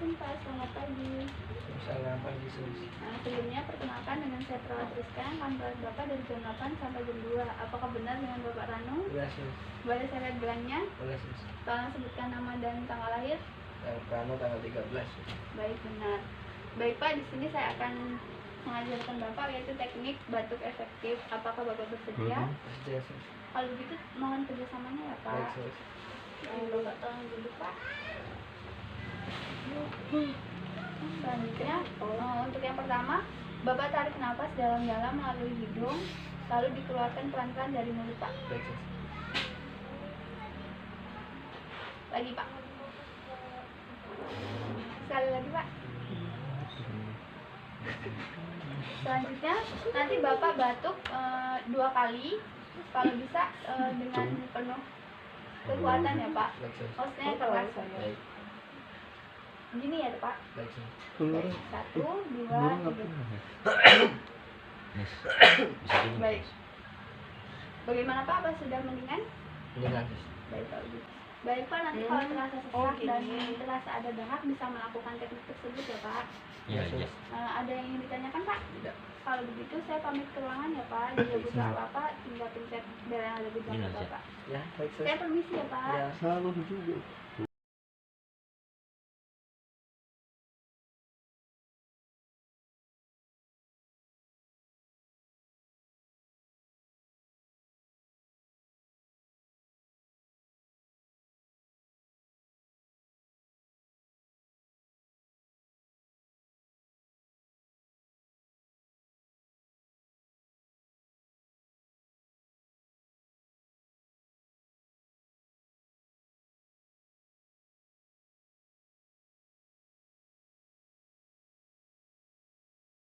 Assalamualaikum Pak, selamat pagi. Selamat pagi, Sus. Sebelumnya perkenalkan dengan saya Perawat Rizka yang akan merawat Bapak dari jam 8 sampai jam 2. Apakah benar dengan Bapak Ranu? Iya, Sus. Boleh saya lihat gelangnya? Boleh, Sus. Tolong sebutkan nama dan tanggal lahir. Ranu tanggal 13, Sus. Baik, benar. Baik Pak, di sini saya akan mengajarkan Bapak yaitu teknik batuk efektif. Apakah Bapak bersedia? Bersedia, Sus. Kalau begitu mohon kerjasamanya ya Pak. Baik, Sus. Bapak tolong duduk Pak. Selanjutnya, untuk yang pertama, Bapak tarik nafas dalam-dalam melalui hidung, lalu dikeluarkan pelan-pelan dari mulut Pak. Baik, Sus. Lagi Pak. Sekali lagi Pak. Selanjutnya, nanti Bapak batuk 2 kali, kalau bisa dengan penuh kekuatan ya Pak. Baik, Sus. Maksudnya keras. Baik. Gini ya Pak. Baik, Sus. Baik, 1, 2, 3. Baik. Bagaimana Pak? Apa sudah mendingan? Dengan, Sus. Baik Pak. Baik Pak, nanti kalau terasa sesak dan terasa ada dahak bisa melakukan teknik tersebut ya Pak. Iya, Sus. Ada yang ingin ditanyakan Pak? Tidak. Kalau begitu saya pamit ke ruangan ya Pak. Jika butuh apa-apa tinggal pencet bel yang ada di belakang Bapak. Ya, baik, Sus. Saya permisi ya Pak. Ya. Salah juga.